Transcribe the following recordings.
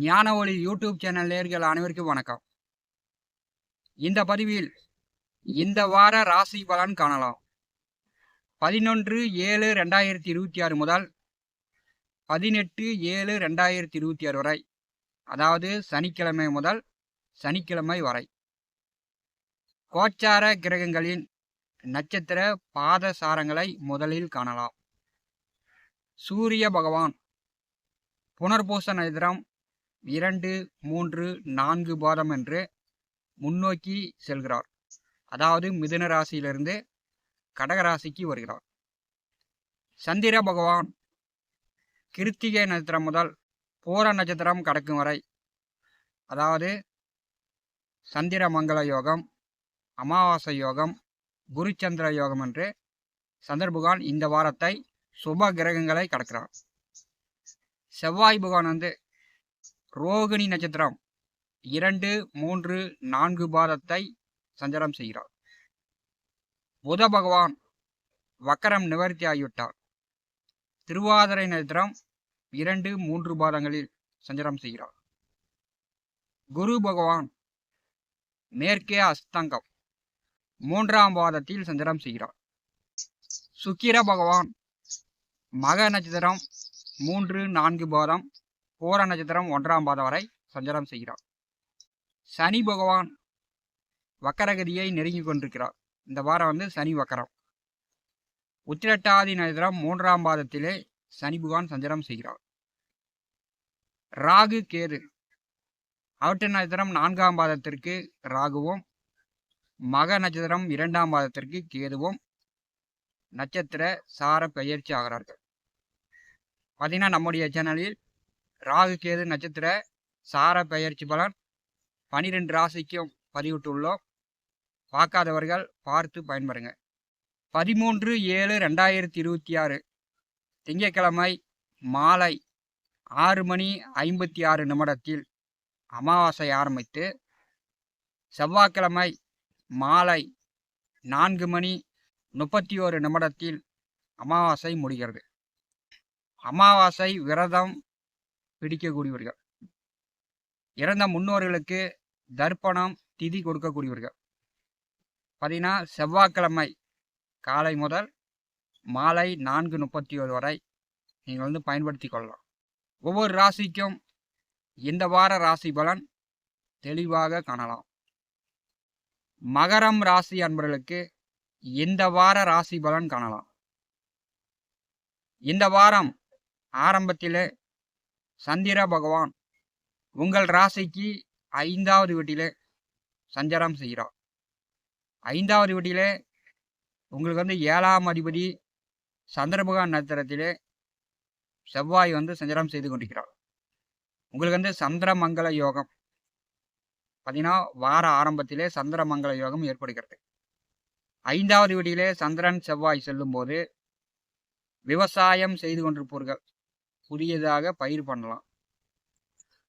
ஞான ஒளி YouTube channel நேயர்கள் அனைவருக்கும் வணக்கம். இந்த பதிவில் இந்த வார ராசி பலன் காணலாம். 11/7/2026 முதல் 18/7/2026 வரை, அதாவது சனிக்கிழமை முதல் சனிக்கிழமை வரை கோச்சார கிரகங்களின் நட்சத்திர பாதசாரங்களை முதலில் காணலாம். சூரிய பகவான் புனர்பூச நட்சத்திரம் 2, 3, 4 பாதம் என்று முன்னோக்கி செல்கிறார். அதாவது மிதுன ராசியிலிருந்து கடகராசிக்கு வருகிறார். சந்திர பகவான் கிருத்திகை நட்சத்திரம் முதல் பூர நட்சத்திரம் கடக்கும் வரை, அதாவது சந்திர மங்கள யோகம், அமாவாசை யோகம், குருச்சந்திர யோகம் என்று சந்திர பகவான் இந்த வாரத்தை சுப கிரகங்களை கடக்கிறார். செவ்வாய் பகவான் ரோகிணி நட்சத்திரம் 2, 3, 4 பாதத்தை சஞ்சாரம் செய்கிறார். புத பகவான் வக்கரம் நிவர்த்தி ஆகிவிட்டார். திருவாதிரை நட்சத்திரம் 2, 3 பாதங்களில் சஞ்சாரம் செய்கிறார். குரு பகவான் மேற்கே அஸ்தங்கம் 3ஆம் பாதத்தில் சஞ்சாரம் செய்கிறார். சுக்கிர பகவான் மக நட்சத்திரம் 3, 4 பாதம், பூர நட்சத்திரம் 1ஆம் பாதம் வரை சஞ்சாரம் செய்கிறார். சனி பகவான் வக்கரகதியை நெருங்கி கொண்டிருக்கிறார். இந்த வாரம் சனி வக்கரம். உத்திரட்டாதி நட்சத்திரம் 3ஆம் பாதத்திலே சனி பகவான் சஞ்சாரம் செய்கிறார். ராகு கேது அவற்ற நட்சத்திரம் 4ஆம் பாதத்திற்கு ராகுவும், மக நட்சத்திரம் 2ஆம் பாதத்திற்கு கேதுவும் நட்சத்திர சார பெயர்ச்சி ஆகிறார்கள். பார்த்தீங்கன்னா நம்முடைய சேனலில் ராகு கேது நட்சத்திர சார பெயர்ச்சி பலன் 12 ராசிக்கும் பதிவிட்டுள்ளோம். பார்க்காதவர்கள் பார்த்து பயன்பெறுங்க. 13/7/2026 திங்கட்கிழமை மாலை 6:56 அமாவாசை ஆரம்பித்து, செவ்வாய்க்கிழமை மாலை 4:31 அமாவாசை முடிகிறது. அமாவாசை விரதம் பிடிக்கக்கூடியவர்கள், இறந்த முன்னோர்களுக்கு தர்ப்பணம் திதி கொடுக்கக்கூடியவர்கள். பார்த்தீங்கன்னா செவ்வாய்க்கிழமை காலை முதல் மாலை 4:31 வரை நீங்கள் பயன்படுத்தி கொள்ளலாம். ஒவ்வொரு ராசிக்கும் இந்த வார ராசி பலன் தெளிவாக காணலாம். மகரம் ராசி அன்பர்களுக்கு இந்த வார ராசி பலன் காணலாம். இந்த வாரம் ஆரம்பத்திலே சந்திர பகவான் உங்கள் ராசிக்கு 5வது வீட்டிலே சஞ்சாரம் செய்கிறார். 5வது வீட்டிலே உங்களுக்கு 7ஆம் அதிபதி சந்திர பகவான் நட்சத்திரத்திலே செவ்வாய் சஞ்சாரம் செய்து கொண்டிருக்கிறார். உங்களுக்கு சந்திர மங்கள யோகம். பார்த்தீங்கன்னா வார ஆரம்பத்திலே சந்திர மங்கள யோகம் ஏற்படுகிறது. 5வது வீட்டிலே சந்திரன் செவ்வாய் செல்லும் போது விவசாயம் செய்து கொண்டிருப்பவர்கள் புதியதாக பயிர் பண்ணலாம்.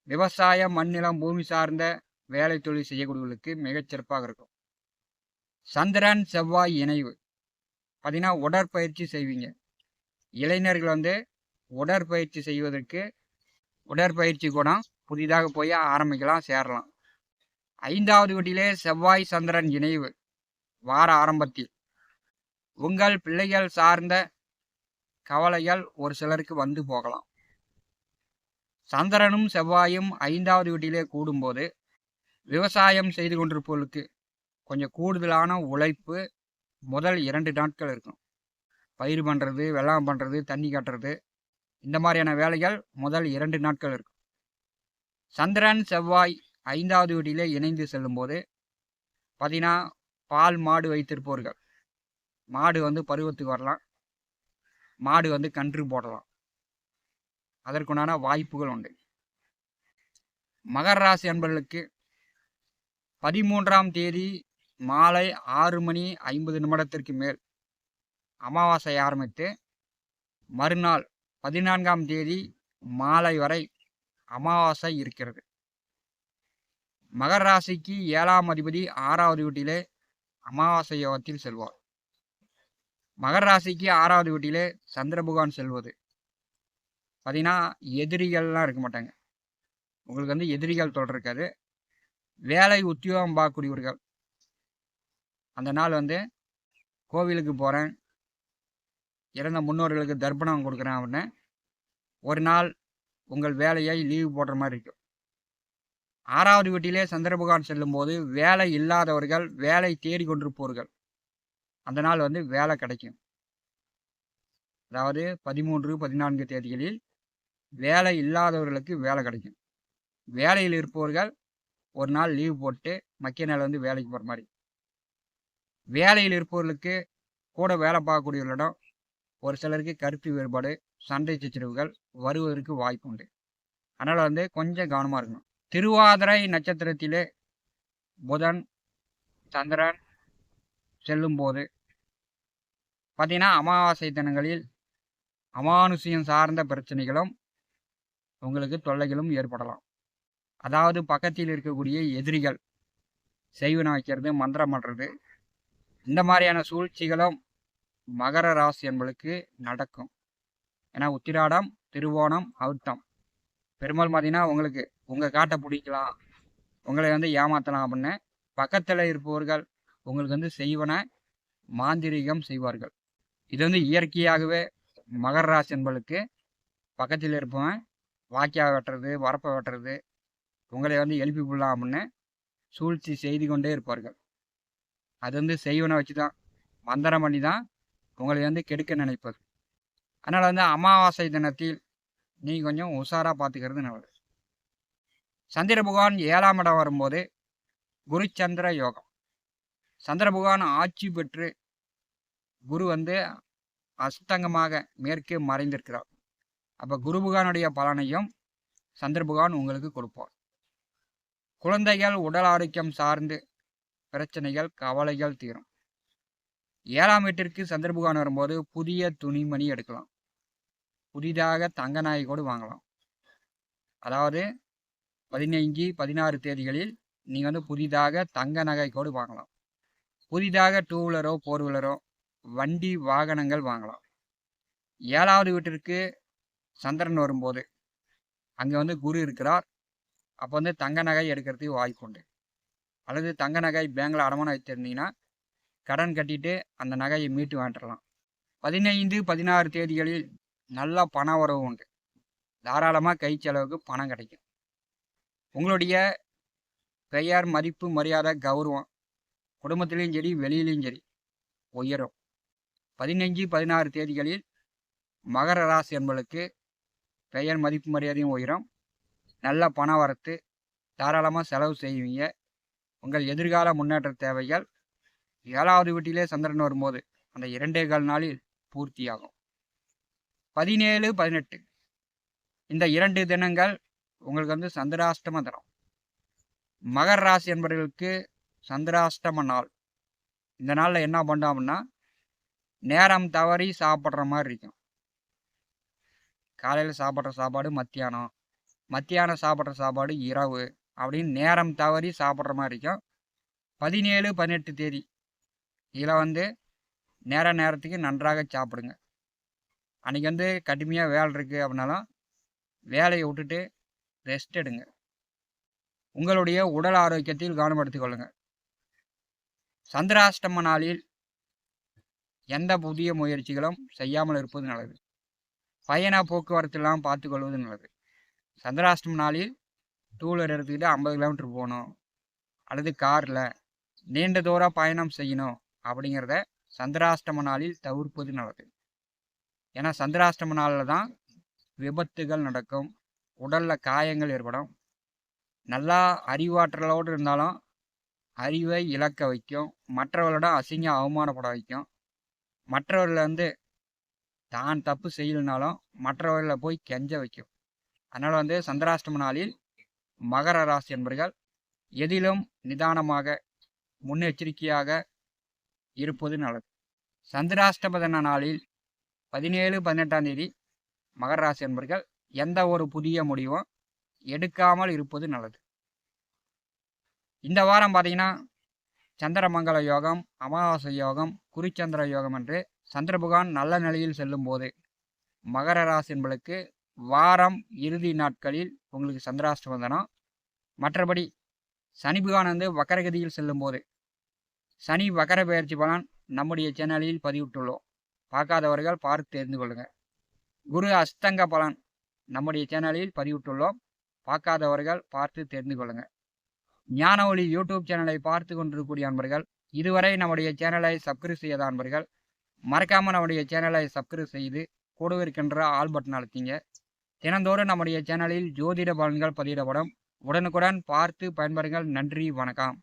விவசாயம், மண்ணிலம், பூமி சார்ந்த வேலை தொழில் செய்யக்கூடியவர்களுக்கு மிகச்சிறப்பாக இருக்கும். சந்திரன் செவ்வாய் இணைவு பார்த்தீங்கன்னா உடற்பயிற்சி செய்வீங்க. இளைஞர்கள் உடற்பயிற்சி செய்வதற்கு உடற்பயிற்சி கூட புதிதாக போய் ஆரம்பிக்கலாம், சேரலாம். 5வது வீட்டிலே செவ்வாய் சந்திரன் இணைவு வார ஆரம்பத்தில் உங்கள் பிள்ளைகள் சார்ந்த கவலைகள் ஒரு சிலருக்கு போகலாம். சந்திரனும் செவ்வாயும் 5வது வீட்டிலே கூடும்போது விவசாயம் செய்து கொண்டிருப்பவர்களுக்கு கொஞ்சம் கூடுதலான உழைப்பு முதல் 2 நாட்கள் இருக்கும். பயிர் பண்ணுறது, வெள்ளாமை பண்ணுறது, தண்ணி காட்டுறது, இந்த மாதிரியான வேலைகள் முதல் 2 நாட்கள் இருக்கும். சந்திரன் செவ்வாய் 5வது வீட்டிலே இணைந்து செல்லும்போது பார்த்தீங்கன்னா பால் மாடு வைத்திருப்பவர்கள், மாடு பருவத்துக்கு வரலாம், மாடு கன்று போடலாம். அதற்குண்டான வாய்ப்புகள் உண்டு. மகர ராசி அன்பர்களுக்கு 13ஆம் தேதி மாலை 6:50 மேல் அமாவாசை ஆரம்பித்து மறுநாள் 14ஆம் தேதி மாலை வரை அமாவாசை இருக்கிறது. மகர ராசிக்கு 7ஆம் அதிபதி 6வது வீட்டிலே அமாவாசை யோகத்தில் செல்வார். மகர ராசிக்கு 6வது வீட்டிலே சந்திர பகவான் செல்வது பார்த்தீங்கன்னா எதிரிகள்லாம் இருக்க மாட்டாங்க. உங்களுக்கு வந்து எதிரிகள் தொல்லை இருக்காது. வேலை உத்தியோகம் பார்க்கக்கூடியவர்கள் அந்த நாள் வந்து கோவிலுக்கு போகிறேன், இறந்த முன்னோர்களுக்கு தர்ப்பணம் கொடுக்குறேன் அப்படின்னு ஒரு நாள் உங்கள் வேலையை லீவு போடுற மாதிரி இருக்கும். 6வது வீட்டிலே சந்திர பகவான் செல்லும்போது வேலை இல்லாதவர்கள் வேலை தேடி கொண்டிருப்பவர்கள் அந்த நாள் வந்து வேலை கிடைக்கும். அதாவது 13, 14 தேதிகளில் வேலை இல்லாதவர்களுக்கு வேலை கிடைக்கும். வேலையில் இருப்பவர்கள் ஒரு நாள் லீவு போட்டு மக்கிய நாள் வந்து வேலைக்கு போகிற மாதிரி. வேலையில் இருப்பவர்களுக்கு கூட வேலை பார்க்கக்கூடியவர்களிடம் ஒரு சிலருக்கு கருத்து வேறுபாடு, சண்டை சச்சரவுகள் வருவதற்கு வாய்ப்பு உண்டு. அதனால் வந்து கொஞ்சம் கவனமாக இருக்கணும். திருவாதிரை நட்சத்திரத்திலே புதன் சந்திரன் செல்லும்போது பார்த்தீங்கன்னா அமாவாசை தினங்களில் அமானுஷ்யம் சார்ந்த பிரச்சனைகளும் உங்களுக்கு தொல்லைகளும் ஏற்படலாம். அதாவது பக்கத்தில் இருக்கக்கூடிய எதிரிகள் செய்வன வைக்கிறது, மந்திரம் பண்ணுறது, இந்த மாதிரியான சூழ்ச்சிகளும் மகர ராசி என்பளுக்கு நடக்கும். ஏன்னா உத்திராடம், திருவோணம், அவிட்டம் பெரும்பாலும் பார்த்தீங்கன்னா உங்களுக்கு உங்கள் காட்டை பிடிக்கலாம், உங்களை வந்து ஏமாற்றலாம் அப்படின்னு பக்கத்தில் இருப்பவர்கள் உங்களுக்கு வந்து செய்வன மாந்திரீகம் செய்வார்கள். இது வந்து இயற்கையாகவே மகர ராசி என்பளுக்கு பக்கத்தில் இருப்பவன் வாக்கியா வெட்டுறது, வரப்பை வெட்டுறது, உங்களை வந்து எழுப்பி விடலாம் அப்படின்னு சூழ்ச்சி செய்து கொண்டே இருப்பார்கள். அது வந்து செய்வனை வச்சு தான் மந்திரம் பண்ணி தான் உங்களை வந்து கெடுக்க நினைப்பது. அதனால் வந்து அமாவாசை தினத்தில் நீங்கள் கொஞ்சம் உஷாராக பார்த்துக்கிறது நல்லது. சந்திர பகவான் 7ஆம் இடம் வரும்போது குரு சந்திர யோகம். சந்திர பகவான் ஆட்சி பெற்று குரு வந்து அஸ்தங்கமாக மேற்கே மறைந்திருக்கிறார். அப்போ குரு பகவானுடைய பலனையும் சந்திர பகவான் உங்களுக்கு கொடுப்பார். குழந்தைகள் உடல் ஆரோக்கியம் சார்ந்து பிரச்சனைகள், கவலைகள் தீரும். 7ஆம் வீட்டிற்கு சந்திர பகவான் வரும்போது புதிய துணிமணி எடுக்கலாம், புதிதாக தங்க நகை கூட வாங்கலாம். அதாவது 15, 16 தேதிகளில் நீங்கள் வந்து புதிதாக தங்க நகை கூட வாங்கலாம். புதிதாக 2 வீலரோ 4 வீலரோ வண்டி வாகனங்கள் வாங்கலாம். 7வது வீட்டிற்கு சந்திரன் வரும்போது அங்கே வந்து குரு இருக்கிறார். அப்போ வந்து தங்க நகை எடுக்கிறதுக்கு வாய்ப்பு உண்டு. அல்லது தங்க நகை பேங்கில் அடமானம் வச்சுருந்தீங்கன்னா கடன் கட்டிட்டு அந்த நகையை மீட்டு வாங்கிடலாம். 15, 16 தேதிகளில் நல்ல பண வரவு உண்டு. தாராளமாக கை செலவுக்கு பணம் கிடைக்கும். உங்களுடைய பெயர், மதிப்பு, மரியாதை, கௌரவம் குடும்பத்திலையும் சரி வெளியிலையும் சரி உயரும். 15, 16 தேதிகளில் மகர ராசி என்பளுக்கு பெயர், மதிப்பு, மரியாதையும் உயரும். நல்ல பண வரத்து, தாராளமாக செலவு செய்வீங்க. உங்கள் எதிர்கால முன்னேற்ற தேவைகள் 7வது வீட்டிலே சந்திரன் வரும்போது அந்த 2.25 நாளில் பூர்த்தியாகும். 17, 18 இந்த 2 தினங்கள் உங்களுக்கு வந்து சந்திராஷ்டம தினம். மகர ராசி என்பவர்களுக்கு சந்திராஷ்டம நாள். இந்த நாளில் என்ன பண்ணோம்னா நேரம் தவறி சாப்பிட்ற மாதிரி இருக்கும். காலையில் சாப்பிட்ற சாப்பாடு மத்தியானம், மத்தியானம் சாப்பிட்ற சாப்பாடு இரவு அப்படின்னு நேரம் தவறி சாப்பிட்ற மாதிரி இருக்கும். 17, 18 தேதி இதில் வந்து நேரத்துக்கு நன்றாக சாப்பிடுங்க. அன்றைக்கி வந்து கடுமையாக வேலை இருக்குது அப்படின்னாலும் வேலையை விட்டுட்டு ரெஸ்ட் எடுங்க. உங்களுடைய உடல் ஆரோக்கியத்தில் கவனம் எடுத்துக்கொள்ளுங்கள். சந்திராஷ்டம நாளில் எந்த புதிய முயற்சிகளும் செய்யாமல் இருப்பது நல்லது. பயண போக்குவரத்துலாம் பார்த்துக்கொள்வது நல்லது. சந்திராஷ்டம நாளில் 2 வீலர் எடுத்துக்கிட்டு 50 கிலோமீட்டர் போகணும் அல்லது காரில் நீண்ட தூரம் பயணம் செய்யணும் அப்படிங்கிறத சந்திராஷ்டம நாளில் தவிர்ப்பது நல்லது. ஏன்னா சந்திராஷ்டம நாளில் தான் விபத்துகள் நடக்கும், உடலில் காயங்கள் ஏற்படும். நல்லா அறிவாற்றலோடு இருந்தாலும் அறிவை இழக்க வைக்கும், மற்றவர்களிடம் அசிங்க அவமானப்பட வைக்கும். மற்றவர்களை வந்து தான் தப்பு செய்யலைனாலும் மற்றவர்களை போய் கெஞ்ச வைக்கும். அதனால் வந்து சந்திராஷ்டம நாளில் மகர ராசி என்பவர்கள் எதிலும் நிதானமாக முன்னெச்சரிக்கையாக இருப்பது நல்லது. சந்திராஷ்டம தின நாளில் 17, 18ஆம் தேதி மகர ராசி என்பவர்கள் எந்த ஒரு புதிய முடிவும் எடுக்காமல் இருப்பது நல்லது. இந்த வாரம் பார்த்தீங்கன்னா சந்திரமங்கல யோகம், அமாவாசை யோகம், குறிச்சந்திர யோகம் என்று சந்திர பகவான் நல்ல நிலையில் செல்லும் போது மகர ராசி என்பளுக்கு வாரம் இறுதி நாட்களில் உங்களுக்கு சந்திராஷ்டமம் தினம். மற்றபடி சனி பகவான் வந்து வக்கரகதியில் செல்லும்போது சனி வக்கர பெயர்ச்சி பலன் நம்முடைய சேனலில் பதிவிட்டுள்ளோம். பார்க்காதவர்கள் பார்த்து தெரிந்து கொள்ளுங்கள். குரு அஸ்தங்க பலன் நம்முடைய சேனலில் பதிவிட்டுள்ளோம். பார்க்காதவர்கள் பார்த்து தெரிந்து கொள்ளுங்கள். ஞான ஒளி யூடியூப் சேனலை பார்த்து கொண்டிருக்கக்கூடிய அன்பர்கள், இதுவரை நம்முடைய சேனலை சப்ஸ்கிரைப் செய்யாத அன்பர்கள் மறக்காமல் நம்முடைய சேனலை சப்ஸ்கிரைப் செய்து கூடவே இருக்கின்ற ஆல் பட்டன் அழுத்திங்க. தினந்தோறும் நம்முடைய சேனலில் ஜோதிட பலன்கள் பதிவிடப்படும். உடனுக்குடன் பார்த்து பயன்பெறுங்கள். நன்றி, வணக்கம்.